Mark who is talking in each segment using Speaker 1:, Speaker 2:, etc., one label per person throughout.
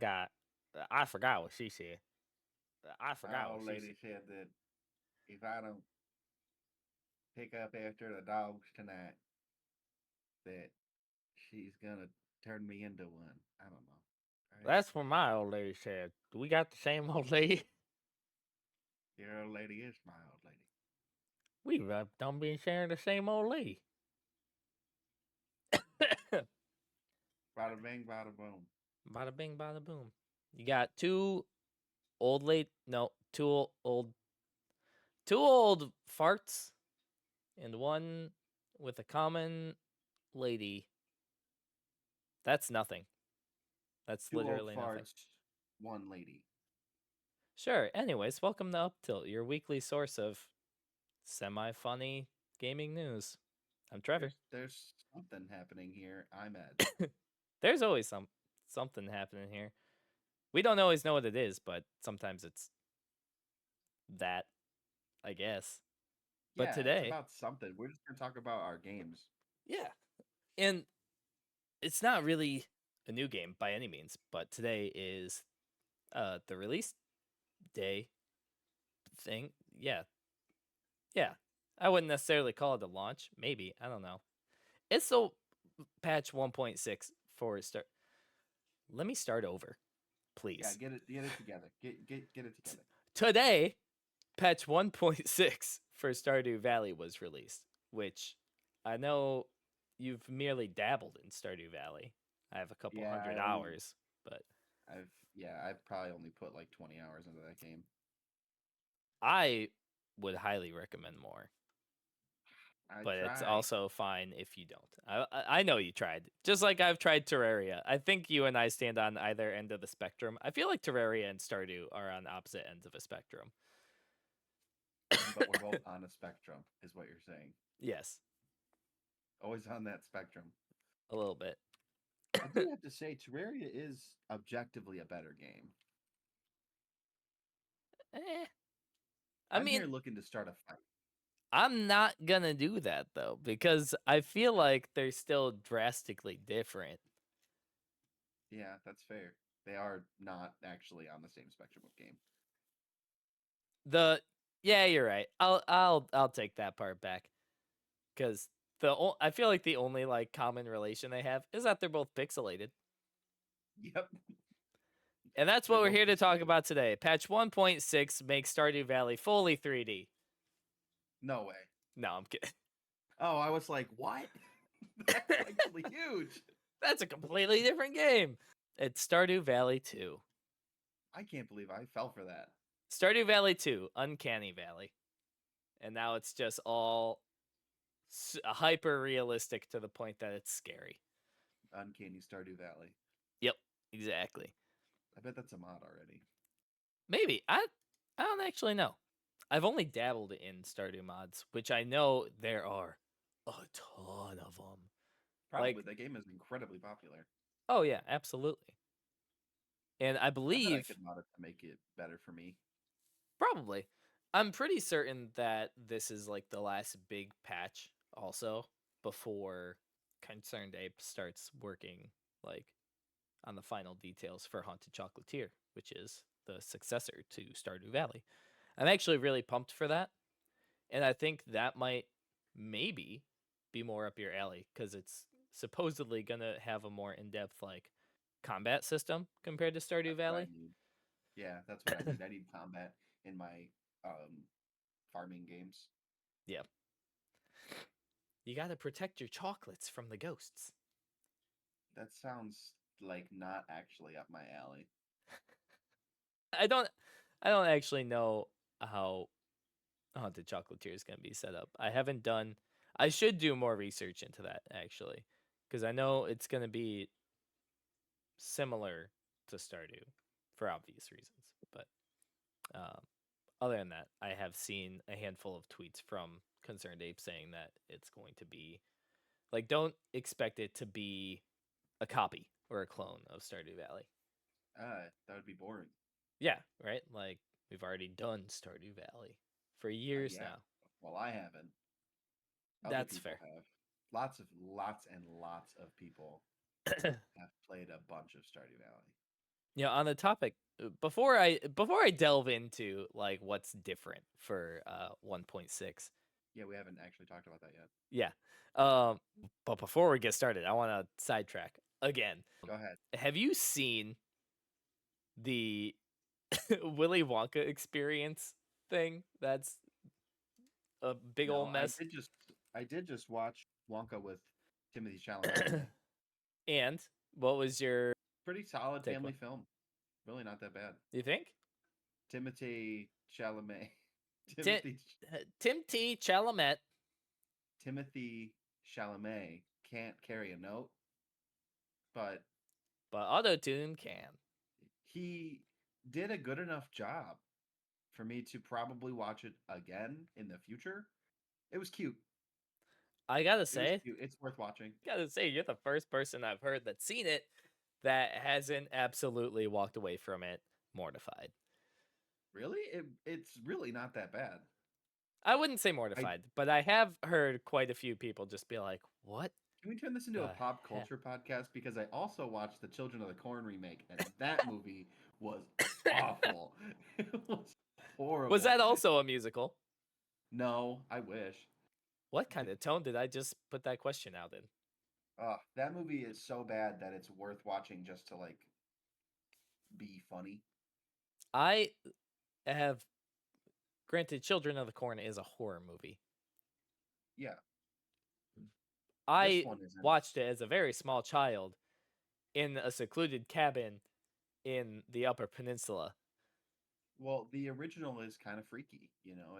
Speaker 1: I forgot what she said. I
Speaker 2: My
Speaker 1: forgot what
Speaker 2: old
Speaker 1: she
Speaker 2: lady
Speaker 1: said.
Speaker 2: said that if I don't pick up after the dogs tonight, that she's gonna turn me into one. I don't know. Right?
Speaker 1: That's what my old lady said. Do we got the same old lady?
Speaker 2: Your old lady is my old lady.
Speaker 1: We don't be sharing the same old lady.
Speaker 2: Bada bing, bada boom.
Speaker 1: Bada bing, bada boom. You got two old late. No, two old farts, and one with a common lady. That's nothing. That's
Speaker 2: Two old
Speaker 1: literally nothing.
Speaker 2: farts, one lady.
Speaker 1: Sure. Anyways, welcome to UpTilt, your weekly source of semi-funny gaming news. I'm Trevor.
Speaker 2: There's something happening here. I'm Ed.
Speaker 1: There's always something happening here. We don't always know what it is, but sometimes it's that, I guess. But
Speaker 2: Yeah, it's
Speaker 1: today,
Speaker 2: about something. We're just gonna talk about our games.
Speaker 1: yeah. And it's not really a new game by any means, but today is the release day thing. Yeah. Yeah. I wouldn't necessarily call it a launch. Maybe. I don't know. It's so patch 1.6 for start. Let me start over,
Speaker 2: Yeah,
Speaker 1: please.
Speaker 2: get it together. Get it together.
Speaker 1: Today, patch 1.6 for Stardew Valley was released, which I know you've merely dabbled in Stardew Valley. I have a couple
Speaker 2: Yeah,
Speaker 1: hundred hours, but
Speaker 2: I've probably only put like 20 hours into that game.
Speaker 1: I would highly recommend more.
Speaker 2: I
Speaker 1: But it's
Speaker 2: try.
Speaker 1: also fine if you don't. I know you tried, just like I've tried Terraria. I think you and I stand on either end of the spectrum. I feel like Terraria and Stardew are on opposite ends of a spectrum.
Speaker 2: But we're both on a spectrum, is what you're saying.
Speaker 1: Yes,
Speaker 2: Always on that spectrum.
Speaker 1: a little bit.
Speaker 2: I do have to say, Terraria is objectively a better game.
Speaker 1: Eh, I
Speaker 2: I'm
Speaker 1: mean,
Speaker 2: here looking to start a fight.
Speaker 1: I'm not gonna do that though because I feel like they're still drastically different.
Speaker 2: Yeah, that's fair. They are not actually on the same spectrum of game.
Speaker 1: The Yeah, you're right. I'll take that part back because I feel like the only like common relation they have is that they're both pixelated.
Speaker 2: Yep,
Speaker 1: And that's
Speaker 2: they're
Speaker 1: what we're
Speaker 2: both
Speaker 1: here to talk
Speaker 2: pixelated.
Speaker 1: about today. Patch 1.6 makes Stardew Valley fully 3D.
Speaker 2: No way.
Speaker 1: No, I'm kidding.
Speaker 2: Oh, I was like, what? That's actually huge.
Speaker 1: That's a completely different game. It's Stardew Valley 2.
Speaker 2: I can't believe I fell for that.
Speaker 1: Stardew Valley 2, Uncanny Valley. And now it's just all hyper realistic to the point that it's scary.
Speaker 2: Uncanny Stardew Valley.
Speaker 1: Yep, exactly.
Speaker 2: I bet that's a mod already.
Speaker 1: Maybe. I don't actually know. I've only dabbled in Stardew mods, which I know there are a ton of them.
Speaker 2: Probably
Speaker 1: Like,
Speaker 2: that game is incredibly popular.
Speaker 1: oh yeah, absolutely. And I
Speaker 2: I bet I
Speaker 1: believe
Speaker 2: could mod it to make it better for me.
Speaker 1: probably. I'm pretty certain that this is like the last big patch also before Concerned Ape starts working like on the final details for Haunted Chocolatier, which is the successor to Stardew Valley. I'm actually really pumped for that. And I think that might maybe be more up your alley because it's supposedly going to have a more in depth like combat system compared to Stardew
Speaker 2: That's what I
Speaker 1: Valley.
Speaker 2: need. Yeah, that's what I need. I need combat in my farming games.
Speaker 1: Yeah. You got to protect your chocolates from the ghosts.
Speaker 2: That sounds like not actually up my alley.
Speaker 1: I don't I don't actually know how Haunted Chocolatier is going to be set up. I should do more research into that actually because I know it's going to be similar to Stardew for obvious reasons. But um, other than that, I have seen a handful of tweets from Concerned Ape saying that it's going to be like don't expect it to be a copy or a clone of Stardew Valley.
Speaker 2: That would be boring.
Speaker 1: Yeah, right? Like we've already done Stardew Valley for years
Speaker 2: Yeah.
Speaker 1: now.
Speaker 2: Well, I haven't. Other
Speaker 1: That's
Speaker 2: people
Speaker 1: fair.
Speaker 2: have. Lots and lots of people have played a bunch of Stardew Valley.
Speaker 1: On the topic, before I delve into like what's different for 1.6.
Speaker 2: Yeah, we haven't actually talked about that yet.
Speaker 1: Yeah. Um, but before we get started, I want to sidetrack again.
Speaker 2: Go ahead.
Speaker 1: Have you seen the Willy Wonka experience thing? That's a big old
Speaker 2: No,
Speaker 1: mess.
Speaker 2: I did just watch Wonka with Timothy Chalamet today.
Speaker 1: And what was your
Speaker 2: Pretty solid
Speaker 1: takeaway?
Speaker 2: family film. Really not that bad.
Speaker 1: You think?
Speaker 2: Timothy Chalamet.
Speaker 1: Tim
Speaker 2: Timothy
Speaker 1: Tim T. Chalamet,
Speaker 2: Timothy Chalamet can't carry a note, but
Speaker 1: but auto tune can.
Speaker 2: he did a good enough job for me to probably watch it again in the future. It was cute.
Speaker 1: I gotta
Speaker 2: It was
Speaker 1: say,
Speaker 2: cute. It's worth watching.
Speaker 1: you're the first person I've heard that's seen it that hasn't absolutely walked away from it mortified.
Speaker 2: Really? It's really not that bad.
Speaker 1: I wouldn't say
Speaker 2: I
Speaker 1: mortified, but I have heard quite a few people just be like, "What
Speaker 2: Can we turn this into a
Speaker 1: the
Speaker 2: pop
Speaker 1: heck?"
Speaker 2: culture podcast? Because I also watched the Children of the Corn remake, and that movie was awful. It was
Speaker 1: Was
Speaker 2: horrible.
Speaker 1: that also a musical?
Speaker 2: No, I wish.
Speaker 1: What kind of tone did I just put that question out in?
Speaker 2: That movie is so bad that it's worth watching just to like be funny.
Speaker 1: I have granted Children of the Corn is a horror movie.
Speaker 2: Yeah, this
Speaker 1: I
Speaker 2: one isn't.
Speaker 1: watched it as a very small child in a secluded cabin in the Upper Peninsula.
Speaker 2: Well, the original is kind of freaky. You know,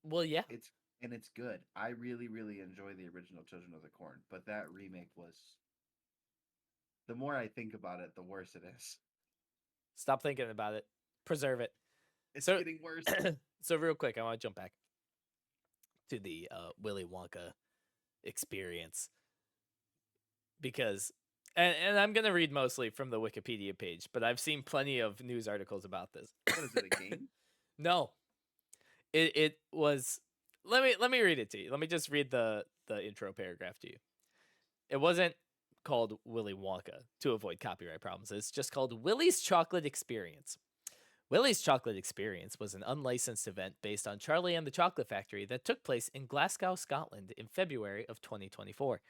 Speaker 1: Well, yeah.
Speaker 2: it's and it's good. I really, really enjoy the original Children of the Corn, but that remake was. The more I think about it, the worse it is.
Speaker 1: Stop thinking about it. Preserve it.
Speaker 2: It's
Speaker 1: So,
Speaker 2: getting worse.
Speaker 1: so real quick, I want to jump back to the Willy Wonka experience because, and I'm gonna read mostly from the Wikipedia page, but I've seen plenty of news articles about this.
Speaker 2: What is it? A game?
Speaker 1: No, it was. Let me read it to you. Let me just read the intro paragraph to you. It wasn't called Willy Wonka to avoid copyright problems. It's just called Willy's Chocolate Experience. Willy's Chocolate Experience was an unlicensed event based on Charlie and the Chocolate Factory that took place in Glasgow, Scotland in February of 2024.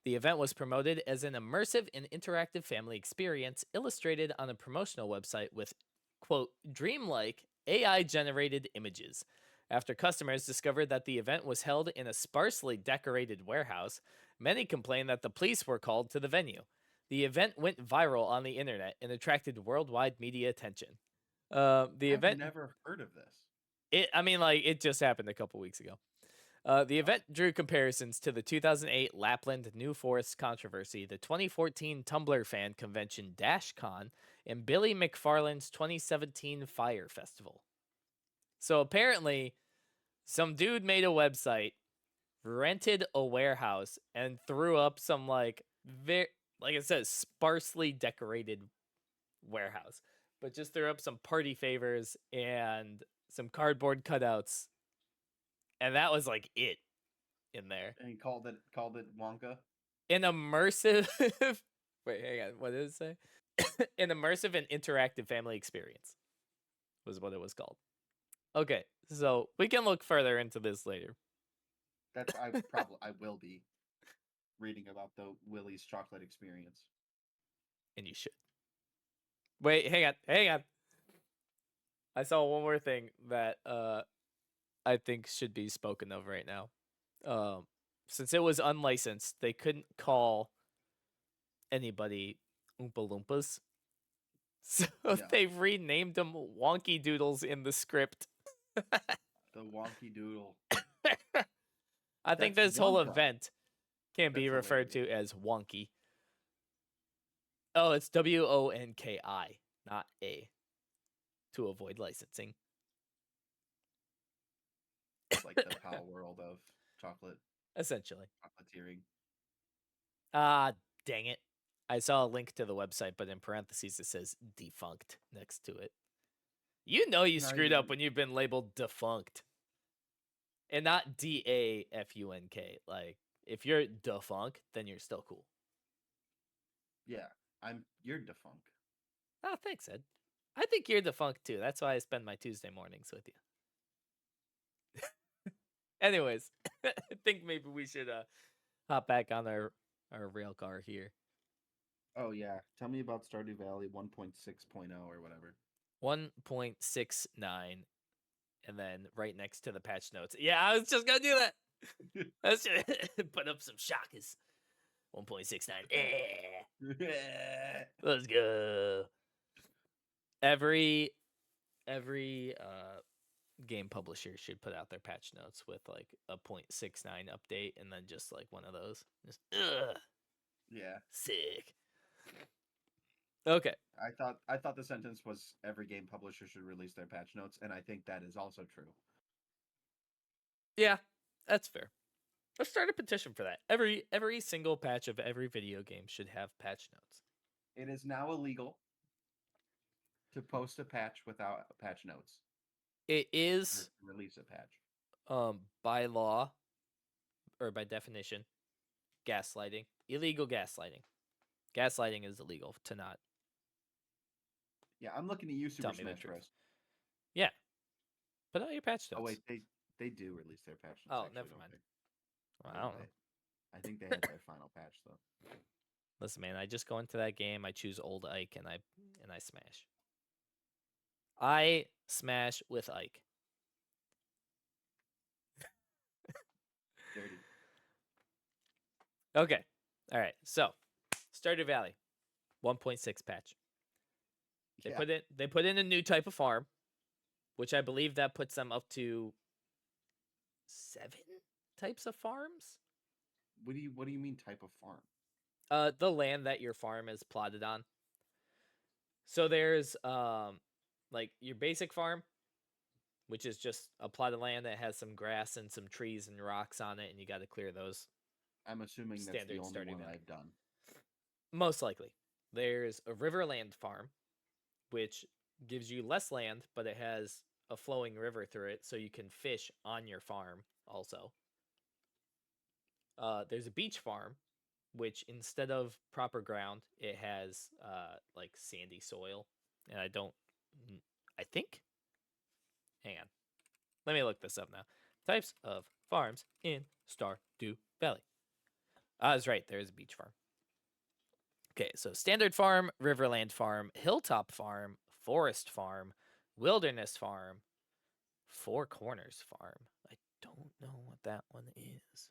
Speaker 1: The event was promoted as an immersive and interactive family experience illustrated on a promotional website with, quote, dreamlike AI generated images. After customers discovered that the event was held in a sparsely decorated warehouse, many complained that the police were called to the venue. The event went viral on the internet and attracted worldwide media attention. The
Speaker 2: I've
Speaker 1: event,
Speaker 2: never heard of this.
Speaker 1: it just happened a couple weeks ago. The
Speaker 2: Oh,
Speaker 1: event drew comparisons to the 2008 Lapland New Forest controversy, the 2014 Tumblr fan convention DashCon, and Billy McFarland's 2017 Fire Festival. So apparently, some dude made a website, rented a warehouse, and threw up some like it says, sparsely decorated warehouse, but just threw up some party favors and some cardboard cutouts, and that was like it in there.
Speaker 2: and he called it Wonka.
Speaker 1: An immersive wait, hang on, what did it say? An immersive and interactive family experience was what it was called. Okay, so we can look further into this later.
Speaker 2: That's I will be reading about the Willie's chocolate experience.
Speaker 1: And you should. Wait, hang on. I saw one more thing that I think should be spoken of right now. Since it was unlicensed, they couldn't call anybody Oompa Loompas. So
Speaker 2: Yeah,
Speaker 1: they've renamed them Wonky Doodles in the script.
Speaker 2: the Wonky Doodle.
Speaker 1: I think
Speaker 2: That's
Speaker 1: this whole
Speaker 2: Wonka.
Speaker 1: event can be
Speaker 2: That's
Speaker 1: referred
Speaker 2: hilarious.
Speaker 1: to as wonky. Oh, it's WONKI, not A, to avoid licensing.
Speaker 2: It's like the Pal world of
Speaker 1: Essentially.
Speaker 2: chocolatiering.
Speaker 1: Ah, dang it. I saw a link to the website, but in parentheses it says defunct next to it. You know you
Speaker 2: Not
Speaker 1: screwed up
Speaker 2: even.
Speaker 1: when you've been labeled defunct. And not DAFUNK. Like, if you're defunct, then you're still cool.
Speaker 2: Yeah, you're defunct.
Speaker 1: Oh, thanks, Ed. I think you're defunct too. That's why I spend my Tuesday mornings with you. Anyways, I think maybe we should hop back on our rail car here.
Speaker 2: Oh yeah, tell me about Stardew Valley 1.6.0 or whatever.
Speaker 1: 1.69, and then right next to the patch notes. Yeah, I was just gonna do that. Let's put up some shockers. 1.69. Let's go. Every game publisher should put out their patch notes with like a 0.69 update and then just like one of those. Just
Speaker 2: Yeah.
Speaker 1: sick. Okay.
Speaker 2: I thought the sentence was every game publisher should release their patch notes, and I think that is also true.
Speaker 1: Yeah, that's fair. Let's start a petition for that. Every single patch of every video game should have patch notes.
Speaker 2: It is now illegal to post a patch without patch notes.
Speaker 1: It is
Speaker 2: Release a patch.
Speaker 1: By law or by definition gaslighting. Illegal gaslighting. Gaslighting is illegal to not
Speaker 2: Yeah, I'm looking at you, Super
Speaker 1: tell me the
Speaker 2: Smash
Speaker 1: truth.
Speaker 2: Bros.
Speaker 1: Yeah. Put out your patch notes.
Speaker 2: Oh wait, they do release their patch notes.
Speaker 1: Oh,
Speaker 2: actually,
Speaker 1: never
Speaker 2: don't
Speaker 1: mind.
Speaker 2: they?
Speaker 1: Well, I don't know.
Speaker 2: I think they have their final patch though.
Speaker 1: Listen, man, I just go into that game, I choose old Ike, and I smash. I smash with Ike.
Speaker 2: Dirty.
Speaker 1: Okay. All right. So, Stardew Valley, 1.6 patch. They put in a new type of farm, which I believe that puts them up to 7 types of farms.
Speaker 2: What do you mean type of farm?
Speaker 1: The land that your farm is plotted on. So there's like your basic farm, which is just a plot of land that has some grass and some trees and rocks on it, and you got to clear those.
Speaker 2: I'm assuming that's the
Speaker 1: Standard
Speaker 2: only
Speaker 1: Stardew
Speaker 2: one
Speaker 1: Valley.
Speaker 2: I've done.
Speaker 1: Most likely. There's a Riverland farm, which gives you less land, but it has a flowing river through it, so you can fish on your farm also. There's a beach farm, which instead of proper ground, it has like sandy soil. And I think, hang on, let me look this up now. Types of farms in Stardew Valley. That's right, there's a beach farm. Okay, so standard farm, riverland farm, hilltop farm, forest farm, wilderness farm, four corners farm. I don't know what that one is.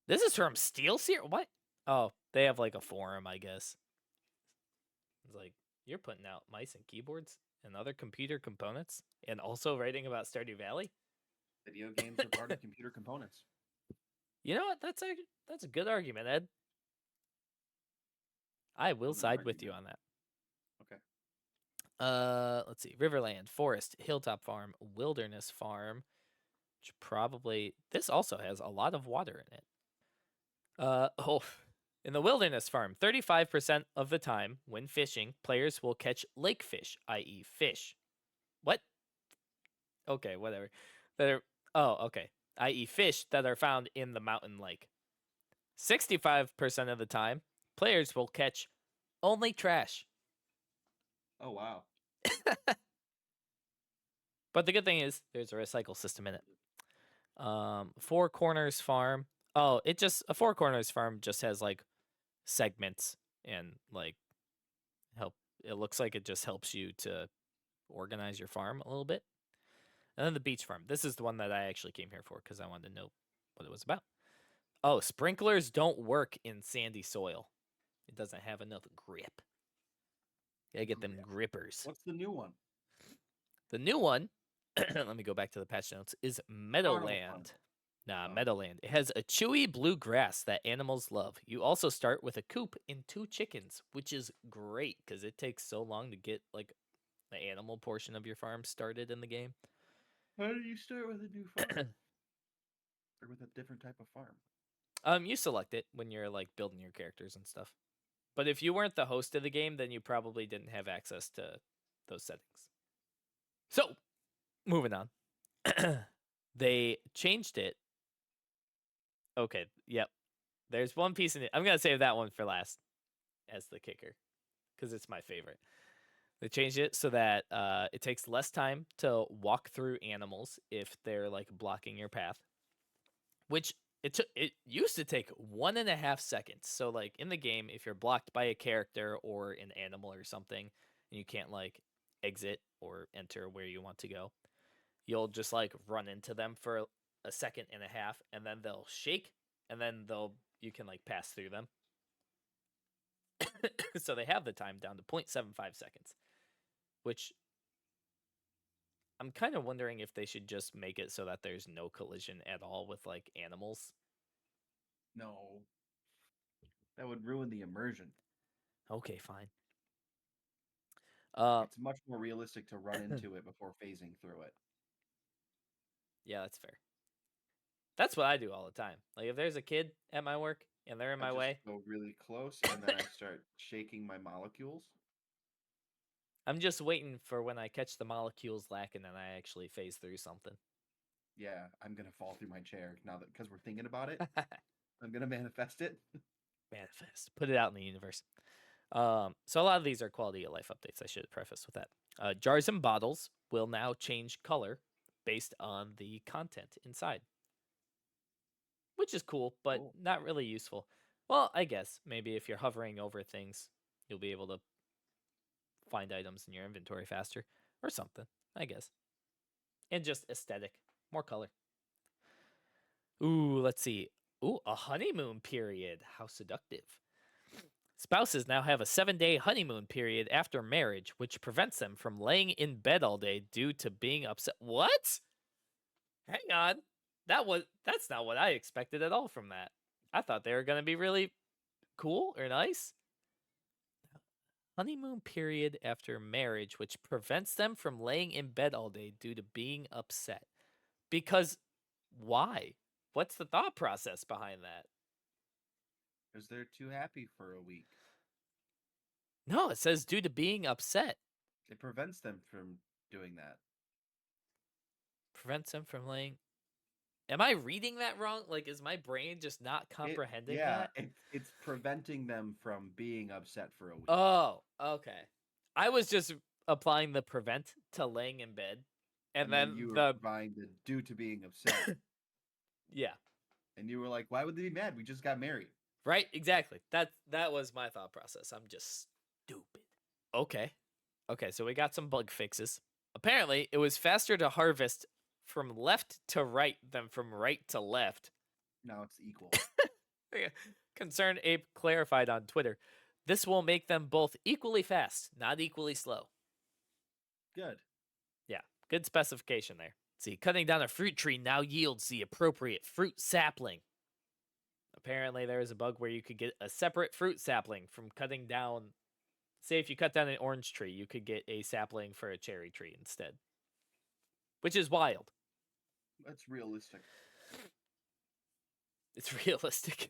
Speaker 1: This is from SteelSeer? What? Oh, they have like a forum, I guess. It's like, you're putting out mice and keyboards and other computer components and also writing about Stardew Valley?
Speaker 2: Video games are part of computer components.
Speaker 1: You know what? That's a good argument, Ed. I will side with you on that.
Speaker 2: Okay.
Speaker 1: Let's see. Riverland, forest, hilltop farm, wilderness farm. Which probably this also has a lot of water in it. In the wilderness farm, 35% of the time when fishing, players will catch lake fish, i.e., fish. What? Okay, whatever. Okay, i.e., fish that are found in the mountain lake. 65% of the time, players will catch only trash.
Speaker 2: Oh wow.
Speaker 1: But the good thing is there's a recycle system in it. Four Corners Farm. Oh, a Four Corners Farm just has like segments and like help. It looks like it just helps you to organize your farm a little bit. And then the beach farm. This is the one that I actually came here for because I wanted to know what it was about. Oh, sprinklers don't work in sandy soil. It doesn't have enough grip. You gotta get them grippers.
Speaker 2: What's the new one?
Speaker 1: The new one, let me go back to the patch notes, is Meadowland. Meadowland. It has a chewy blue grass that animals love. You also start with a coop and 2 chickens, which is great because it takes so long to get like the animal portion of your farm started in the game.
Speaker 2: How do you start with a new farm? Or with a different type of farm?
Speaker 1: You select it when you're like building your characters and stuff. But if you weren't the host of the game, then you probably didn't have access to those settings. So, moving on. They changed it. Okay, yep. There's one piece in it. I'm going to save that one for last as the kicker. because it's my favorite. They changed it so that it takes less time to walk through animals if they're like blocking your path, which it used to take 1.5 seconds. So like in the game, if you're blocked by a character or an animal or something, and you can't like exit or enter where you want to go, you'll just like run into them for a second and a half, and then they'll shake, and then you can like pass through them. So they have the time down to 0.75 seconds, which I'm kind of wondering if they should just make it so that there's no collision at all with like animals.
Speaker 2: No, that would ruin the immersion.
Speaker 1: Okay, fine. Uh,
Speaker 2: It's much more realistic to run into it before phasing through it.
Speaker 1: yeah, that's fair. That's what I do all the time. Like if there's a kid at my work and they're in
Speaker 2: I
Speaker 1: my
Speaker 2: just
Speaker 1: way,
Speaker 2: go really close and then I start shaking my molecules.
Speaker 1: I'm just waiting for when I catch the molecules lacking and I actually phase through something.
Speaker 2: Yeah, I'm gonna fall through my chair now that because we're thinking about it. I'm gonna manifest it.
Speaker 1: Manifest. Put it out in the universe. So a lot of these are quality of life updates. I should preface with that. Jars and bottles will now change color based on the content inside, which is cool, but
Speaker 2: Cool.
Speaker 1: not really useful. Well, I guess maybe if you're hovering over things, you'll be able to find items in your inventory faster or something, I guess. And just aesthetic, more color. Ooh, let's see. Ooh, a honeymoon period. How seductive. Spouses now have a 7-day honeymoon period after marriage, which prevents them from laying in bed all day due to being upset. What? Hang on. That's not what I expected at all from that. I thought they were going to be really cool or nice. Honeymoon period after marriage, which prevents them from laying in bed all day due to being upset. Because why? What's the thought process behind that?
Speaker 2: Because they're too happy for a week.
Speaker 1: No, it says due to being upset.
Speaker 2: It prevents them from doing that.
Speaker 1: Prevents them from laying. Am I reading that wrong? Like, is my brain just not
Speaker 2: It
Speaker 1: comprehending
Speaker 2: yeah,
Speaker 1: that?
Speaker 2: it's preventing them from being upset for a week.
Speaker 1: Oh, okay. I was just applying the prevent to laying in bed. And
Speaker 2: And then
Speaker 1: then
Speaker 2: you were
Speaker 1: the,
Speaker 2: providing the due to being upset.
Speaker 1: yeah,
Speaker 2: And you were like, why would they be mad? We just got married.
Speaker 1: right? Exactly. That was my thought process. I'm just stupid. Okay. Okay, so we got some bug fixes. Apparently, it was faster to harvest from left to right than from right to left.
Speaker 2: Now it's equal.
Speaker 1: Yeah. Concerned Ape clarified on Twitter. This will make them both equally fast, not equally slow.
Speaker 2: Good.
Speaker 1: Yeah, good specification there. See, cutting down a fruit tree now yields the appropriate fruit sapling. Apparently, there is a bug where you could get a separate fruit sapling from cutting down. Say, if you cut down an orange tree, you could get a sapling for a cherry tree instead, which is wild.
Speaker 2: That's realistic.
Speaker 1: It's realistic.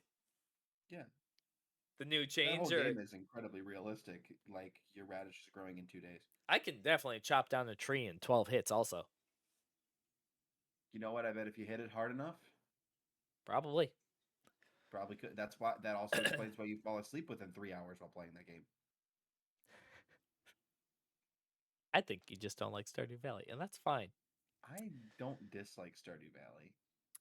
Speaker 2: Yeah.
Speaker 1: The new
Speaker 2: That whole
Speaker 1: change, or
Speaker 2: game is incredibly realistic. Like your radish is growing in 2 days.
Speaker 1: I can definitely chop down a tree in 12 hits, also.
Speaker 2: You know what? I bet if you hit it hard enough,
Speaker 1: Probably.
Speaker 2: probably could. That's why that also explains why you fall asleep within 3 hours while playing that game.
Speaker 1: I think you just don't like Stardew Valley, and that's fine.
Speaker 2: I don't dislike Stardew Valley.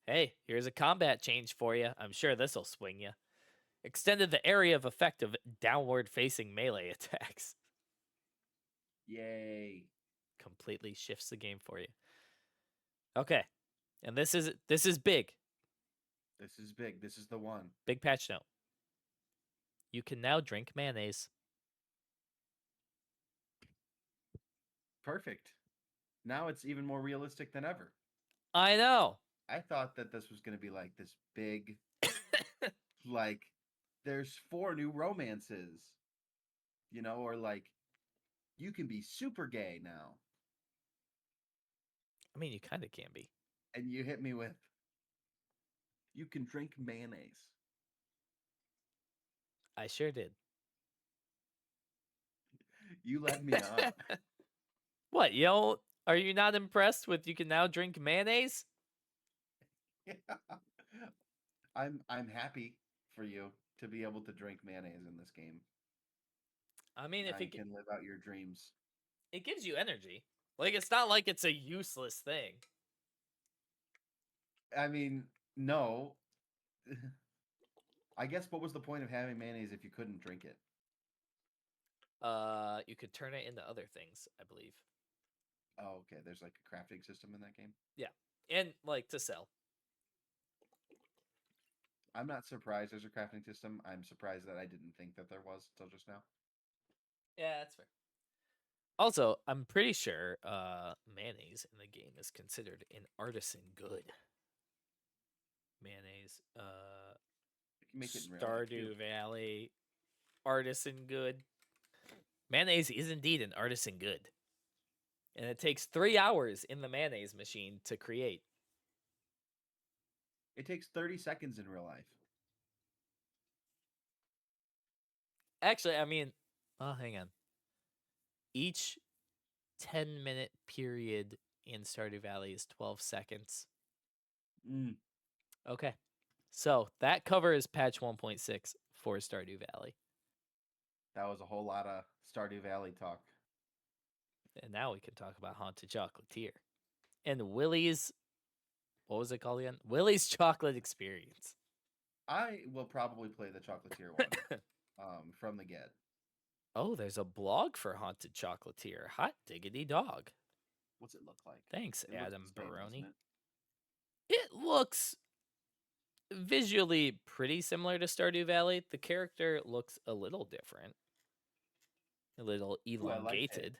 Speaker 1: Hey, here's a combat change for you. I'm sure this'll swing you. Extended the area of effect of downward facing melee attacks.
Speaker 2: Yay.
Speaker 1: Completely shifts the game for you. Okay. And this is big.
Speaker 2: This is big. This is the one.
Speaker 1: Big patch note. You can now drink mayonnaise.
Speaker 2: Perfect. Now it's even more realistic than ever.
Speaker 1: I know.
Speaker 2: I thought that this was going to be like this big, like, there's 4 new romances, or like, you can be super gay now.
Speaker 1: I mean, you kind of can be.
Speaker 2: And you hit me with, you can drink mayonnaise.
Speaker 1: I sure did.
Speaker 2: You led me on.
Speaker 1: What, yo? Are you not impressed with you can now drink mayonnaise?
Speaker 2: I'm happy for you to be able to drink mayonnaise in this game.
Speaker 1: I mean,
Speaker 2: Now you can live out your dreams.
Speaker 1: it gives you energy. Like it's not like it's a useless thing.
Speaker 2: I mean, no. I guess what was the point of having mayonnaise if you couldn't drink it?
Speaker 1: You could turn it into other things, I believe.
Speaker 2: Oh, okay. There's like a crafting system in that game.
Speaker 1: Yeah, and like to sell.
Speaker 2: I'm not surprised there's a crafting system. I'm surprised that I didn't think that there was until just now.
Speaker 1: Yeah, that's fair. Also, I'm pretty sure mayonnaise in the game is considered an artisan good. Mayonnaise,
Speaker 2: You can make it in real life too.
Speaker 1: Stardew Valley, artisan good. Mayonnaise is indeed an artisan good. And it takes 3 hours in the mayonnaise machine to create.
Speaker 2: It takes 30 seconds in real life.
Speaker 1: Actually, I mean, oh, hang on. Each 10-minute period in Stardew Valley is 12 seconds.
Speaker 2: Mm,
Speaker 1: Okay. So that covers patch 1.6 for Stardew Valley.
Speaker 2: that was a whole lot of Stardew Valley talk.
Speaker 1: And now we can talk about Haunted Chocolatier. And Willie's, what was it called again? Willie's Chocolate Experience.
Speaker 2: I will probably play the Chocolatier one from the get.
Speaker 1: Oh, there's a blog for Haunted Chocolatier. Hot diggity dog.
Speaker 2: What's it look like?
Speaker 1: Thanks,
Speaker 2: It looks
Speaker 1: Adam
Speaker 2: the same, doesn't
Speaker 1: Baroni.
Speaker 2: it?
Speaker 1: It looks visually pretty similar to Stardew Valley. The character looks a little different, a little
Speaker 2: Ooh, I like it.
Speaker 1: elongated,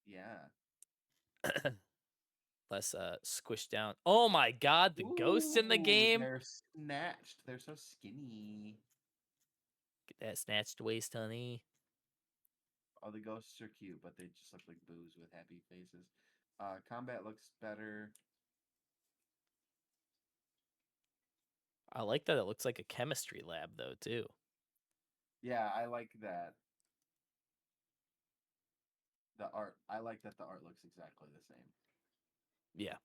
Speaker 2: Yeah.
Speaker 1: less squished down. Oh my god, the ghosts in the
Speaker 2: Ooh,
Speaker 1: game.
Speaker 2: they're snatched. They're so skinny.
Speaker 1: Get that snatched waist, honey.
Speaker 2: Oh, the ghosts are cute, but they just look like boos with happy faces. Combat looks better.
Speaker 1: I like that it looks like a chemistry lab though too.
Speaker 2: Yeah, I like that. The art. I like that the art looks exactly the same.
Speaker 1: Yeah.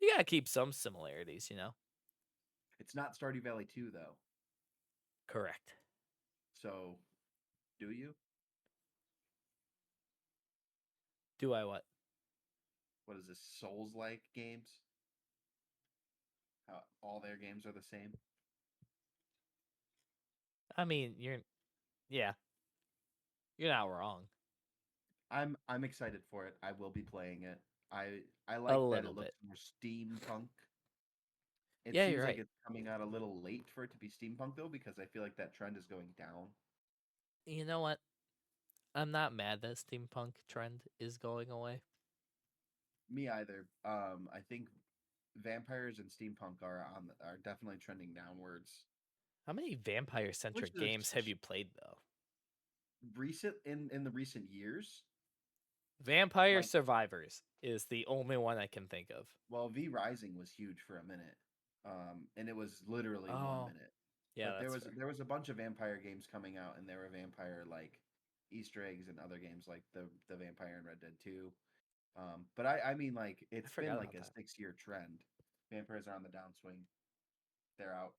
Speaker 1: You gotta keep some similarities, you know?
Speaker 2: It's not Stardew Valley 2 though.
Speaker 1: Correct.
Speaker 2: So, do you?
Speaker 1: Do I what?
Speaker 2: What is this? Souls-like games? How all their games are the same?
Speaker 1: I mean, yeah, you're not wrong.
Speaker 2: I'm excited for it. I will be playing it. I
Speaker 1: A
Speaker 2: like that
Speaker 1: little
Speaker 2: it looks
Speaker 1: bit.
Speaker 2: more steampunk. It
Speaker 1: Yeah, you're
Speaker 2: seems like
Speaker 1: right.
Speaker 2: it's coming out a little late for it to be steampunk though, because I feel like that trend is going down.
Speaker 1: You know what? I'm not mad that steampunk trend is going away.
Speaker 2: Me either. I think vampires and steampunk are definitely trending downwards.
Speaker 1: How many vampire
Speaker 2: Which
Speaker 1: centric
Speaker 2: is
Speaker 1: games have you played though?
Speaker 2: recent in the recent years.
Speaker 1: Vampire
Speaker 2: Like,
Speaker 1: Survivors is the only one I can think of.
Speaker 2: well, V Rising was huge for a minute, and it was literally one
Speaker 1: Oh,
Speaker 2: minute.
Speaker 1: yeah,
Speaker 2: But
Speaker 1: that's fair.
Speaker 2: there was a bunch of vampire games coming out, and there were vampire like Easter eggs and other games like the Vampire in Red Dead 2. But I mean like
Speaker 1: I
Speaker 2: it's been
Speaker 1: forgot
Speaker 2: like
Speaker 1: about
Speaker 2: a
Speaker 1: that.
Speaker 2: 6 year trend. Vampires are on the downswing. They're out.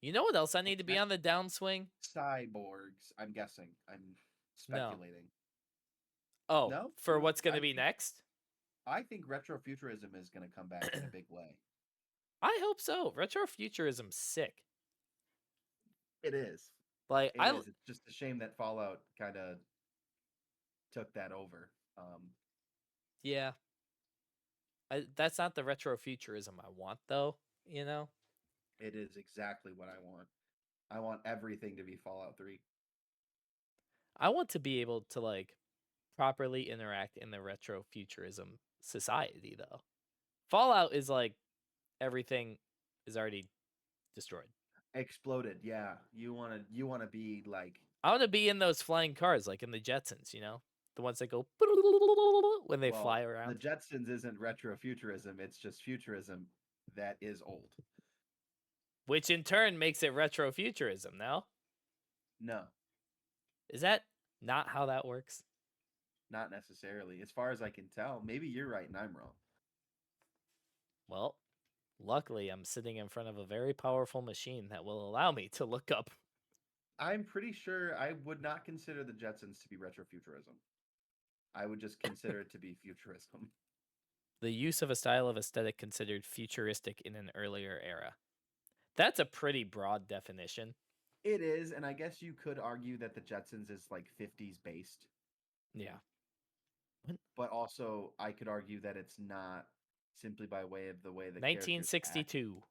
Speaker 1: You know what else I need
Speaker 2: What's
Speaker 1: to be on
Speaker 2: next?
Speaker 1: the downswing?
Speaker 2: Cyborgs. I'm guessing. I'm
Speaker 1: No.
Speaker 2: speculating.
Speaker 1: Oh,
Speaker 2: No,
Speaker 1: for what's going to be next?
Speaker 2: I think retrofuturism is going to come back in a big way.
Speaker 1: I hope so. Retrofuturism's sick.
Speaker 2: It is.
Speaker 1: Like
Speaker 2: It is. It's just a shame that Fallout kind of took that over.
Speaker 1: yeah, that's not the retrofuturism I want though, you know?
Speaker 2: It is exactly what I want. I want everything to be Fallout 3.
Speaker 1: I want to be able to like properly interact in the retrofuturism society though. Fallout is like everything is already destroyed.
Speaker 2: Exploded. Yeah. You want to be like,
Speaker 1: I want to be in those flying cars like in the Jetsons, you know? The ones that go when they
Speaker 2: well,
Speaker 1: fly
Speaker 2: the
Speaker 1: around,
Speaker 2: Jetsons isn't retrofuturism, it's just futurism that is old.
Speaker 1: which in turn makes it retrofuturism now.
Speaker 2: No,
Speaker 1: Is that not how that works?
Speaker 2: not necessarily. As far as I can tell, maybe you're right and I'm wrong.
Speaker 1: Well, luckily I'm sitting in front of a very powerful machine that will allow me to look up
Speaker 2: I'm pretty sure I would not consider the Jetsons to be retrofuturism. I would just consider it to be futurism.
Speaker 1: The use of a style of aesthetic considered futuristic in an earlier era. That's a pretty broad definition.
Speaker 2: It is, and I guess you could argue that the Jetsons is like 50s based,
Speaker 1: Yeah.
Speaker 2: but also I could argue that it's not simply by way of the way the characters act.
Speaker 1: 1962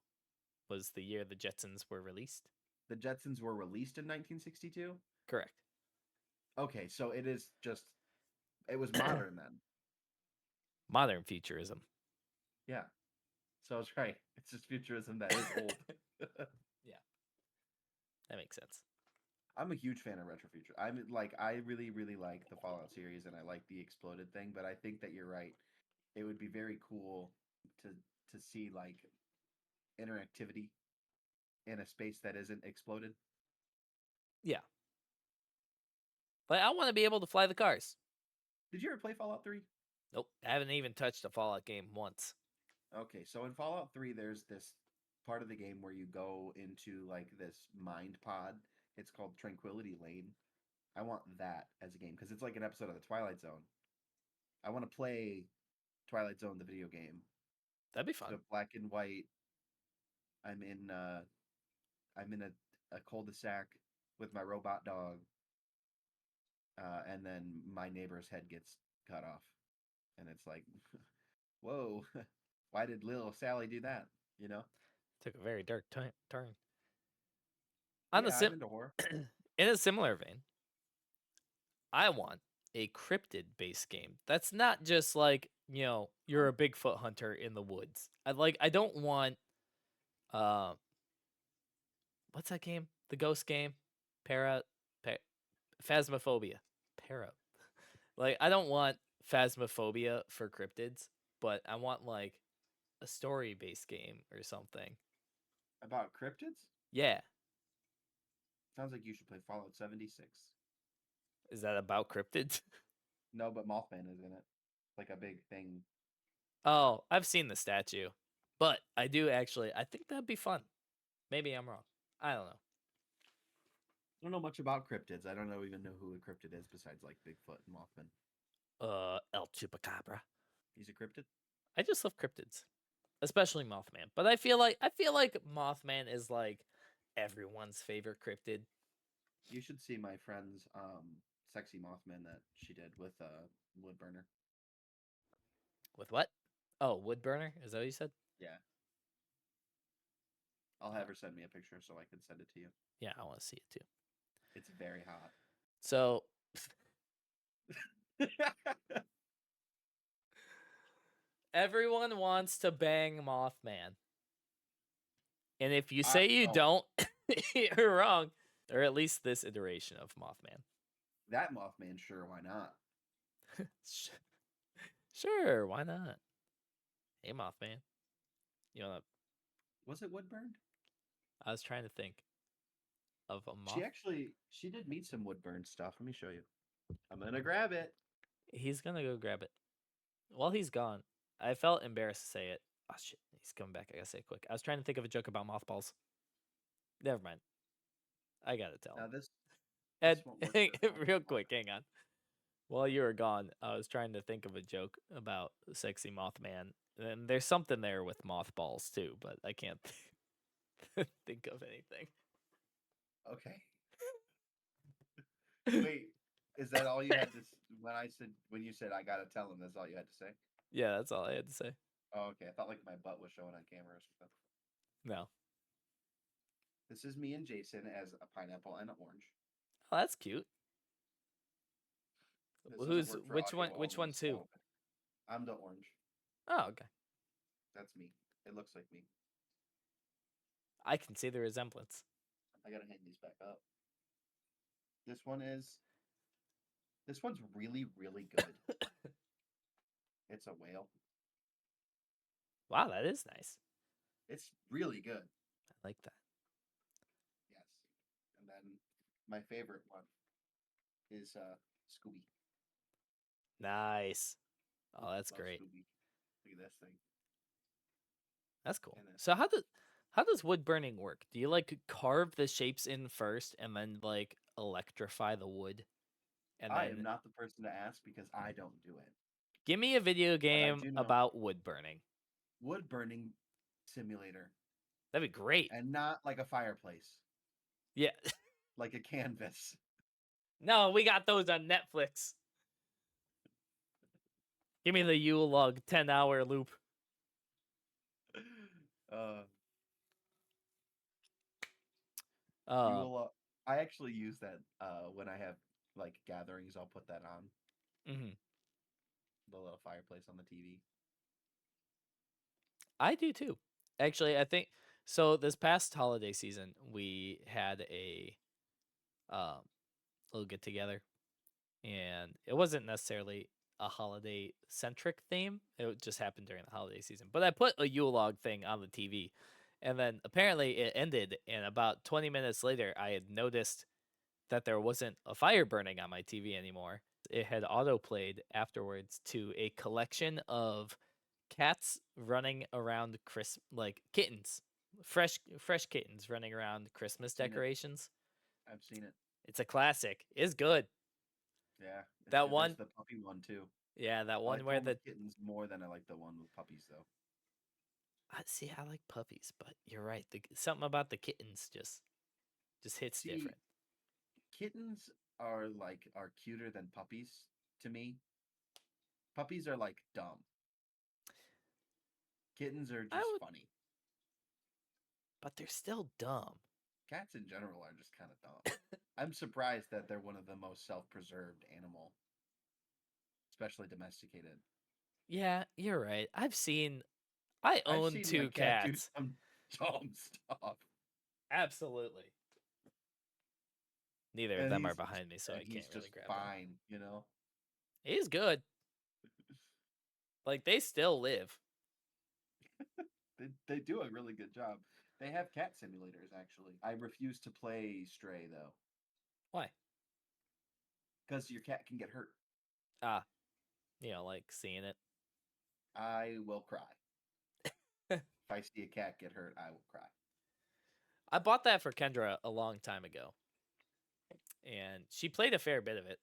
Speaker 1: was the year the Jetsons were released.
Speaker 2: The Jetsons were released in 1962.
Speaker 1: Correct.
Speaker 2: Okay, so it is just it was modern then.
Speaker 1: Modern futurism.
Speaker 2: Yeah. So I was right. It's just futurism that is old.
Speaker 1: Yeah. That makes sense.
Speaker 2: I'm a huge fan of retrofuture. I'm like I really really like the Fallout series and I like the exploded thing, but I think that you're right. It would be very cool to see like interactivity in a space that isn't exploded.
Speaker 1: Yeah. But I want to be able to fly the cars.
Speaker 2: Did you ever play Fallout 3?
Speaker 1: Nope. I haven't even touched a Fallout game once.
Speaker 2: Okay, so in Fallout 3 there's this part of the game where you go into like this mind pod. It's called Tranquility Lane. I want that as a game because it's like an episode of the Twilight Zone. I want to play Twilight Zone the video game.
Speaker 1: That'd be fun.
Speaker 2: So black and white. I'm in a cul-de-sac with my robot dog, and then my neighbor's head gets cut off, and it's like, whoa, why did little Sally do that? You know?
Speaker 1: Took a very dark turn. On a
Speaker 2: Yeah, I'm into horror.
Speaker 1: in a similar vein, I want a cryptid based game. That's not just like, you're a Bigfoot hunter in the woods. I don't want uh what's that game? The ghost game? Para, pa- Phasmophobia. Para. Like I don't want Phasmophobia for cryptids, but I want like a story based game or something.
Speaker 2: About cryptids?
Speaker 1: Yeah.
Speaker 2: Sounds like you should play Fallout 76.
Speaker 1: Is that about cryptids?
Speaker 2: No, but Mothman is in it. Like a big thing.
Speaker 1: Oh, I've seen the statue. But I think that'd be fun. Maybe I'm wrong. I don't know.
Speaker 2: I don't know much about cryptids. I don't even know who a cryptid is besides like Bigfoot and Mothman.
Speaker 1: El Chupacabra.
Speaker 2: He's a cryptid?
Speaker 1: I just love cryptids, especially Mothman. But I feel like Mothman is like everyone's favorite cryptid.
Speaker 2: You should see my friend's sexy Mothman that she did with wood burner.
Speaker 1: With what? Oh, Woodburner? Is that what you said?
Speaker 2: Yeah. I'll have her send me a picture so I can send it to you.
Speaker 1: Yeah, I want to see it too.
Speaker 2: It's very hot.
Speaker 1: So everyone wants to bang Mothman. And if you say you don't, you're wrong. Or at least this iteration of Mothman.
Speaker 2: That Mothman, sure, why not?
Speaker 1: Sure, why not? Hey, Mothman. You wanna?
Speaker 2: Was it wood burned?
Speaker 1: I was trying to think of a moth.
Speaker 2: She did meet some wood burned stuff. Let me show you. I'm gonna grab it.
Speaker 1: He's gonna go grab it. While he's gone, I felt embarrassed to say it. Oh shit, he's coming back. I gotta say it quick. I was trying to think of a joke about mothballs. Never mind. I gotta tell
Speaker 2: Now
Speaker 1: him.
Speaker 2: this
Speaker 1: Ed,
Speaker 2: won't work for
Speaker 1: real quick, hang on. While you were gone, I was trying to think of a joke about sexy Mothman. And there's something there with mothballs too, but I can't think of anything.
Speaker 2: Okay. Wait, is that all you had to when you said I gotta tell him? That's all you had to say?
Speaker 1: Yeah, that's all I had to say.
Speaker 2: Oh, okay. I thought like my butt was showing on camera or something.
Speaker 1: No.
Speaker 2: This is me and Jason as a pineapple and an orange.
Speaker 1: Oh, that's cute.
Speaker 2: This doesn't work for audio
Speaker 1: Which
Speaker 2: only,
Speaker 1: one too?
Speaker 2: so I'm the orange.
Speaker 1: Oh, okay.
Speaker 2: That's me. It looks like me.
Speaker 1: I can see the resemblance.
Speaker 2: I gotta hang these back up. This one's really, really good. It's a whale.
Speaker 1: Wow, that is nice.
Speaker 2: It's really good.
Speaker 1: I like that.
Speaker 2: Yes. And then my favorite one is Scooby.
Speaker 1: Nice. Oh, that's
Speaker 2: Love
Speaker 1: great.
Speaker 2: Scooby. Look at this thing.
Speaker 1: That's cool.
Speaker 2: And then
Speaker 1: So How does wood burning work? Do you like carve the shapes in first and then like electrify the wood? And
Speaker 2: I am
Speaker 1: then
Speaker 2: not the person to ask because I don't do it.
Speaker 1: give me a video
Speaker 2: But I
Speaker 1: game
Speaker 2: do know
Speaker 1: about wood burning.
Speaker 2: wood burning simulator
Speaker 1: That'd be great.
Speaker 2: and not like a fireplace,
Speaker 1: Yeah.
Speaker 2: like a canvas.
Speaker 1: No, we got those on Netflix. Give me the Yule log 10-hour loop.
Speaker 2: Uh, you
Speaker 1: Um,
Speaker 2: will. I actually use that when I have like gatherings. I'll put that on
Speaker 1: mhm.
Speaker 2: the little fireplace on the TV.
Speaker 1: I do too. Actually, I think so. This past holiday season, we had a um, little get together, and it wasn't necessarily a holiday centric theme. It just happened during the holiday season. But I put a Yule log thing on the TV, and then apparently it ended. And about 20 minutes later, I had noticed that there wasn't a fire burning on my TV anymore. It had autoplayed afterwards to a collection of cats running around like kittens, fresh kittens running around Christmas
Speaker 2: Seen it.
Speaker 1: decorations.
Speaker 2: I've seen it.
Speaker 1: It's a classic. It's good.
Speaker 2: Yeah, it's
Speaker 1: That
Speaker 2: good. There's
Speaker 1: one,
Speaker 2: the puppy one too.
Speaker 1: yeah, that
Speaker 2: I
Speaker 1: one
Speaker 2: like the
Speaker 1: where
Speaker 2: one
Speaker 1: the
Speaker 2: with kittens more than I like the one with puppies, though.
Speaker 1: I see. I like puppies, but you're right. Something about the kittens just hits
Speaker 2: See,
Speaker 1: different.
Speaker 2: kittens are cuter than puppies to me. Puppies are like dumb. Kittens are
Speaker 1: I
Speaker 2: just
Speaker 1: would,
Speaker 2: funny.
Speaker 1: but they're still dumb.
Speaker 2: Cats in general are just kind of dumb. I'm surprised that they're one of the most self-preserved animal, especially domesticated.
Speaker 1: Yeah, you're right. I
Speaker 2: I've
Speaker 1: own
Speaker 2: seen my
Speaker 1: two
Speaker 2: cat do
Speaker 1: cats.
Speaker 2: some dumb stuff,
Speaker 1: Absolutely. Neither of
Speaker 2: and
Speaker 1: them are
Speaker 2: he's
Speaker 1: behind me, so I
Speaker 2: he's
Speaker 1: can't really
Speaker 2: just
Speaker 1: grab them.
Speaker 2: fine, you know.
Speaker 1: He's good. Like they still live.
Speaker 2: They do a really good job. They have cat simulators actually. I refuse to play Stray though,
Speaker 1: Why?
Speaker 2: because your cat can get hurt.
Speaker 1: Ah, like seeing it.
Speaker 2: I will cry. If I see a cat get hurt, I will cry.
Speaker 1: I bought that for Kendra a long time ago, and she played a fair bit of it.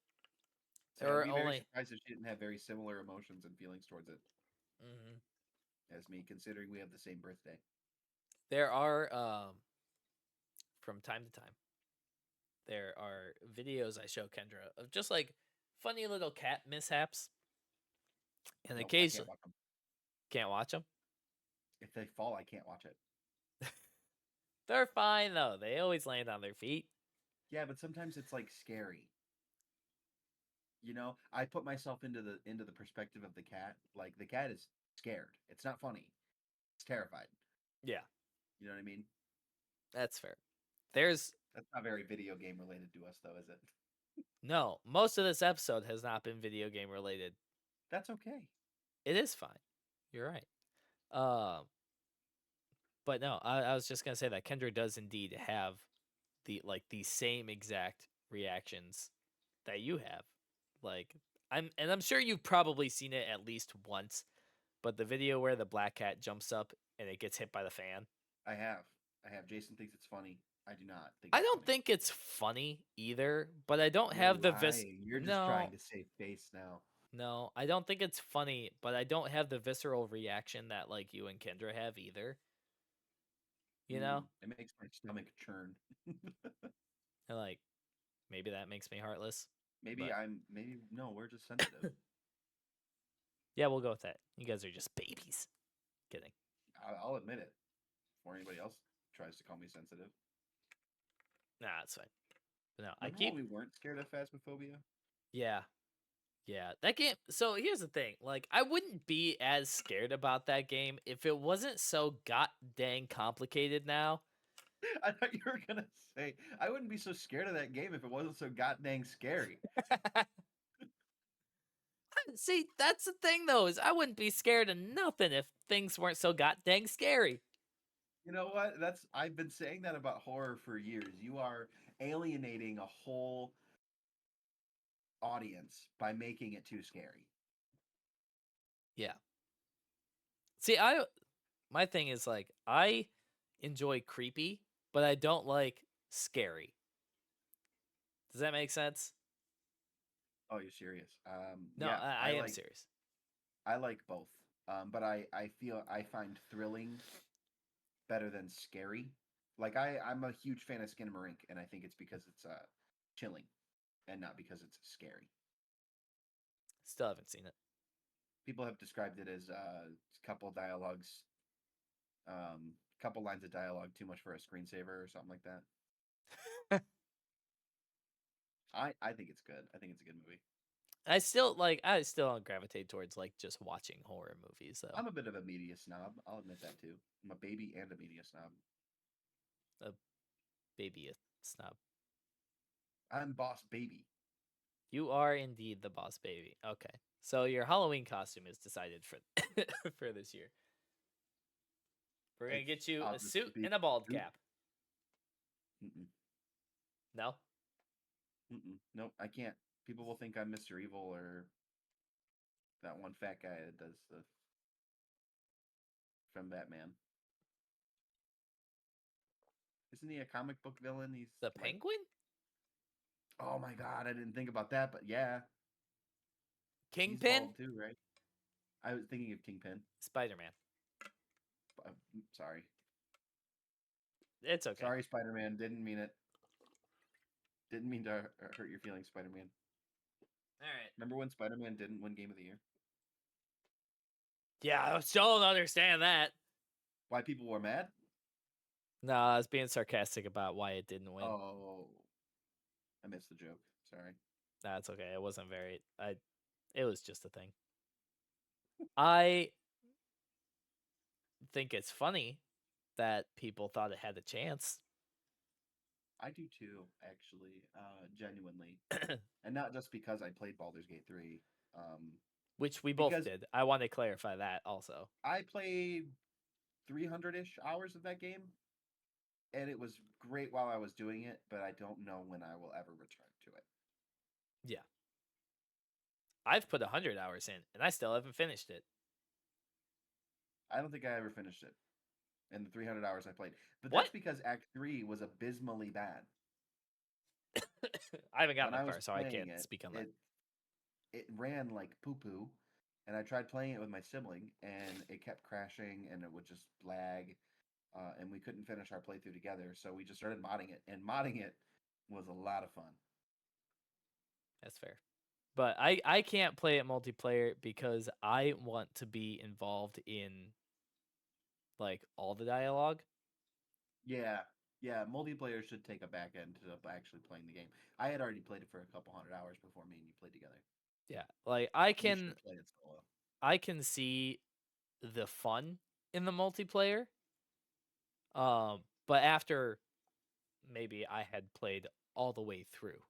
Speaker 2: See,
Speaker 1: There
Speaker 2: I'd
Speaker 1: were
Speaker 2: be very
Speaker 1: only
Speaker 2: surprised if she didn't have very similar emotions and feelings towards it
Speaker 1: mhm.
Speaker 2: as me, considering we have the same birthday.
Speaker 1: There are from time to time there are videos I show Kendra of just like funny little cat mishaps, and
Speaker 2: Nope, I can't
Speaker 1: occasionally
Speaker 2: watch them.
Speaker 1: can't watch them.
Speaker 2: If they fall, I can't watch it.
Speaker 1: They're fine though. They always land on their feet.
Speaker 2: Yeah, but sometimes it's like scary. You know, I put myself into the perspective of the cat. Like the cat is scared. It's not funny. It's terrified.
Speaker 1: Yeah,
Speaker 2: You know what I mean?
Speaker 1: that's fair. There's
Speaker 2: That's not very video game related to us, though, is it?
Speaker 1: no, most of this episode has not been video game related.
Speaker 2: That's okay.
Speaker 1: It is fine. You're right. Um, but no, I was just gonna say that Kendra does indeed have the same exact reactions that you have. Like I'm sure you've probably seen it at least once, but the video where the black cat jumps up and it gets hit by the fan.
Speaker 2: I have. I have. Jason thinks it's funny. I do not think
Speaker 1: I
Speaker 2: it's
Speaker 1: don't
Speaker 2: funny.
Speaker 1: think it's funny either, but I don't
Speaker 2: You're
Speaker 1: have the vis
Speaker 2: lying. You're just trying
Speaker 1: no,
Speaker 2: to save face now.
Speaker 1: no, I don't think it's funny, but I don't have the visceral reaction that like you and Kendra have either. You know?
Speaker 2: It makes my stomach churn.
Speaker 1: And like maybe that makes me heartless.
Speaker 2: Maybe
Speaker 1: But
Speaker 2: I'm. Maybe no. We're just sensitive.
Speaker 1: yeah, we'll go with that. You guys are just babies. Kidding.
Speaker 2: I'll admit it. Before anybody else tries to call me sensitive.
Speaker 1: Nah, it's fine. But no, I
Speaker 2: Remember when
Speaker 1: keep
Speaker 2: we weren't scared of phasmophobia?
Speaker 1: yeah. Yeah. That game so here's the thing. Like I wouldn't be as scared about that game if it wasn't so god dang complicated now.
Speaker 2: I thought you were gonna say I wouldn't be so scared of that game if it wasn't so god dang scary.
Speaker 1: See, that's the thing though, is I wouldn't be scared of nothing if things weren't so god dang scary.
Speaker 2: You know what? That's I've been saying that about horror for years. You are alienating a whole audience by making it too scary.
Speaker 1: Yeah. See, my thing is like enjoy creepy, but I don't like scary. Does that make sense?
Speaker 2: Oh, you're serious.
Speaker 1: No,
Speaker 2: Yeah,
Speaker 1: I am serious.
Speaker 2: I like both. But I feel I find thrilling better than scary. Like I'm a huge fan of Skinamarink, and I think it's because it's chilling and not because it's scary.
Speaker 1: Still haven't seen it.
Speaker 2: People have described it as a couple dialogues, couple lines of dialogue too much for a screensaver or something like that. I think it's good. I think it's a good movie.
Speaker 1: I still don't gravitate towards like just watching horror movies though.
Speaker 2: I'm a bit of a media snob. I'll admit that too. I'm a baby and a media snob.
Speaker 1: A baby snob.
Speaker 2: I'm boss baby.
Speaker 1: You are indeed the boss baby. Okay. So your Halloween costume is decided for for this year. We're gonna get you
Speaker 2: I'll
Speaker 1: a
Speaker 2: just
Speaker 1: suit
Speaker 2: be
Speaker 1: and a bald
Speaker 2: oop.
Speaker 1: cap.
Speaker 2: Mm-mm,
Speaker 1: No?
Speaker 2: nope, I can't. People will think I'm Mr. Evil or that one fat guy that does the from Batman. Isn't he a comic book villain? He's
Speaker 1: The
Speaker 2: like,
Speaker 1: penguin?
Speaker 2: oh my god, I didn't think about that, but yeah, he's
Speaker 1: Kingpin?
Speaker 2: bald too, right? I was thinking of Kingpin.
Speaker 1: Spider-Man.
Speaker 2: Sorry,
Speaker 1: It's okay.
Speaker 2: sorry, Spider-Man. Didn't mean it. Didn't mean to hurt your feelings, Spider-Man.
Speaker 1: Alright.
Speaker 2: Remember when Spider-Man didn't win Game of the Year?
Speaker 1: Yeah, I still don't understand that.
Speaker 2: Why people were mad?
Speaker 1: No, I was being sarcastic about why it didn't win.
Speaker 2: Oh, I missed the joke. Sorry.
Speaker 1: That's okay. It wasn't very it was just a thing. I think it's funny that people thought it had a chance.
Speaker 2: I do too, actually, genuinely, and not just because I played Baldur's Gate 3. Um,
Speaker 1: Which we both
Speaker 2: because
Speaker 1: did. I want to clarify that also.
Speaker 2: I played 300-ish hours of that game, and it was great while I was doing it, but I don't know when I will ever return to it.
Speaker 1: Yeah. I've put 100 hours in and I still haven't finished it.
Speaker 2: I don't think I ever finished it in the 300 hours I played, but
Speaker 1: What?
Speaker 2: that's because Act 3 was abysmally bad.
Speaker 1: I haven't gotten
Speaker 2: When I
Speaker 1: that
Speaker 2: was
Speaker 1: far, so I
Speaker 2: playing
Speaker 1: can't
Speaker 2: it,
Speaker 1: speak on that.
Speaker 2: it ran like poo poo, and I tried playing it with my sibling, and it kept crashing, and it would just lag, and we couldn't finish our playthrough together. So we just started modding it, and modding it was a lot of fun.
Speaker 1: That's fair. But I can't play it multiplayer because I want to be involved in like all the dialogue.
Speaker 2: Yeah, yeah. Multiplayer should take a back end to actually playing the game. I had already played it for a couple hundred hours before me and you played together.
Speaker 1: Yeah. Like
Speaker 2: You should have played it solo.
Speaker 1: I can see the fun in the multiplayer. But after maybe I had played all the way through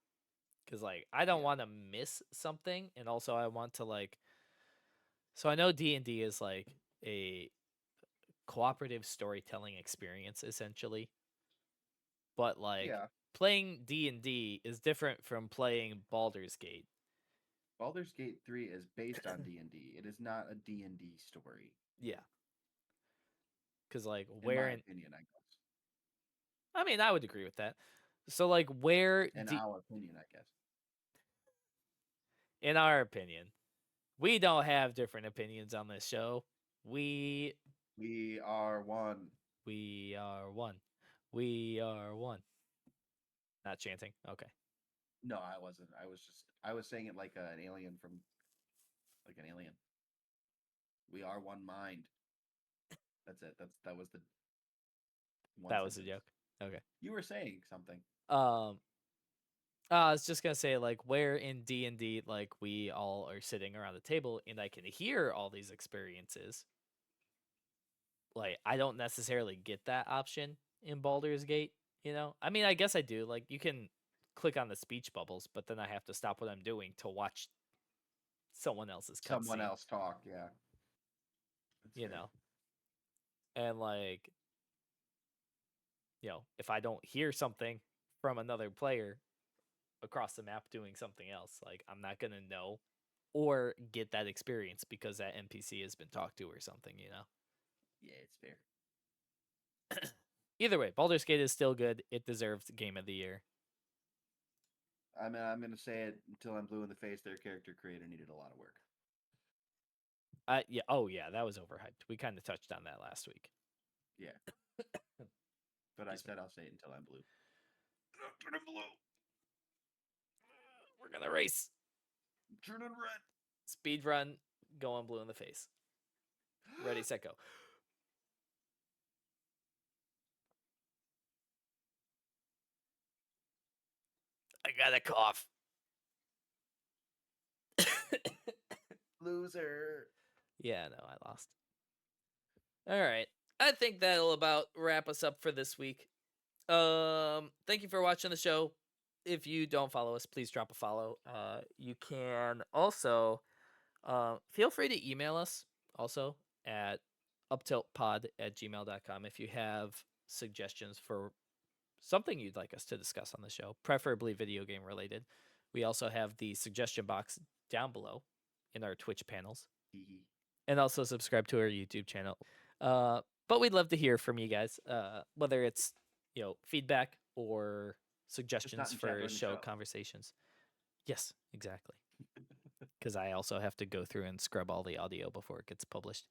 Speaker 1: cuz like I don't
Speaker 2: Yeah,
Speaker 1: want to miss something and also I want to like so I know D&D is like a cooperative storytelling experience essentially, but like
Speaker 2: yeah.
Speaker 1: playing D&D is different from playing Baldur's Gate.
Speaker 2: Baldur's Gate 3 is based on D&D. It is not a D&D story,
Speaker 1: Yeah, cuz like
Speaker 2: in
Speaker 1: where
Speaker 2: my
Speaker 1: in
Speaker 2: opinion, I guess.
Speaker 1: I mean, I would agree with that. So like
Speaker 2: In our opinion, I guess.
Speaker 1: in our opinion, we don't have different opinions on this show. We
Speaker 2: We are one.
Speaker 1: we are one. We are one. Not chanting. Okay.
Speaker 2: No, I wasn't. I was saying it like an alien from like an alien. We are one mind. That's it. That was the one
Speaker 1: That was a
Speaker 2: sentence.
Speaker 1: joke. Okay.
Speaker 2: You were saying something.
Speaker 1: Um I was just gonna say, like, where in D&D, like, we all are sitting around the table and I can hear all these experiences. Like, I don't necessarily get that option in Baldur's Gate, you know? I mean, I guess I do. Like, you can click on the speech bubbles, but then I have to stop what I'm doing to watch someone else's
Speaker 2: Someone
Speaker 1: cutscene,
Speaker 2: else talk. Yeah, that's
Speaker 1: you
Speaker 2: fair.
Speaker 1: know? And, like, if I don't hear something from another player across the map doing something else, like, I'm not gonna know or get that experience because that NPC has been talked to or something, you know?
Speaker 2: Yeah, it's fair.
Speaker 1: Either way, Baldur's Gate is still good. It deserves Game of the Year.
Speaker 2: I'm gonna say it until I'm blue in the face. Their character creator needed a lot of work.
Speaker 1: Yeah. Oh yeah, that was overhyped. We kind of touched on that last week.
Speaker 2: Yeah, but I
Speaker 1: Excuse me.
Speaker 2: said I'll say it until I'm blue. Turning blue.
Speaker 1: We're gonna race.
Speaker 2: Turning red.
Speaker 1: Speed run. Going blue in the face. Ready, set, go. I got a cough.
Speaker 2: Loser.
Speaker 1: Yeah, no, I lost. All right. I think that'll about wrap us up for this week. Thank you for watching the show. If you don't follow us, please drop a follow. You can also feel free to email us also at uptiltpod@gmail.com if you have suggestions for something you'd like us to discuss on the show, preferably video game related. We also have the suggestion box down below in our Twitch panels, and also subscribe to our YouTube channel. But we'd love to hear from you guys, whether it's feedback or
Speaker 2: Just not
Speaker 1: suggestions
Speaker 2: in chat
Speaker 1: for
Speaker 2: during the
Speaker 1: show
Speaker 2: show.
Speaker 1: conversations. Yes, exactly. Because I also have to go through and scrub all the audio before it gets published.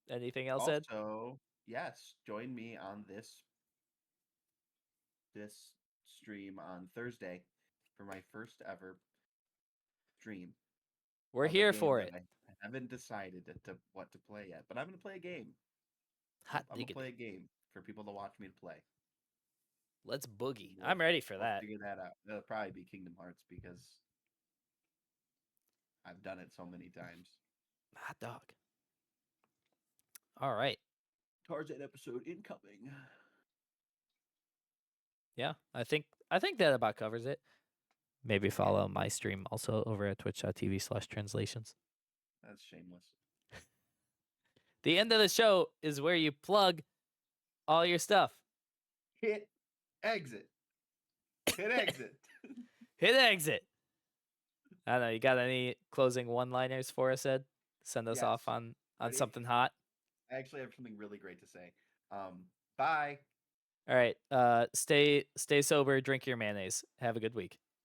Speaker 1: Anything else, Ed?
Speaker 2: Also, yes, join me on this stream on Thursday for my first ever stream.
Speaker 1: We're
Speaker 2: Of a
Speaker 1: here
Speaker 2: game
Speaker 1: for
Speaker 2: that
Speaker 1: it.
Speaker 2: I haven't decided what to play yet, but I'm gonna play a game.
Speaker 1: Hot
Speaker 2: I'm gonna
Speaker 1: diggity.
Speaker 2: play a game for people to watch me play.
Speaker 1: Let's boogie.
Speaker 2: We'll,
Speaker 1: I'm ready for
Speaker 2: we'll
Speaker 1: that.
Speaker 2: figure that out. It'll probably be Kingdom Hearts because I've done it so many times.
Speaker 1: Hot dog. All right.
Speaker 2: Tarzan episode incoming.
Speaker 1: Yeah, I think that about covers it. Maybe follow my stream also over at twitch.tv/translations.
Speaker 2: That's shameless.
Speaker 1: The end of the show is where you plug all your stuff.
Speaker 2: Hit exit. Hit exit.
Speaker 1: Hit exit. I don't know. You got any closing one-liners for us, Ed? Send us
Speaker 2: Yes.
Speaker 1: off on
Speaker 2: Ready?
Speaker 1: something hot.
Speaker 2: I actually have something really great to say. Bye.
Speaker 1: All right. Stay sober. Drink your mayonnaise. Have a good week.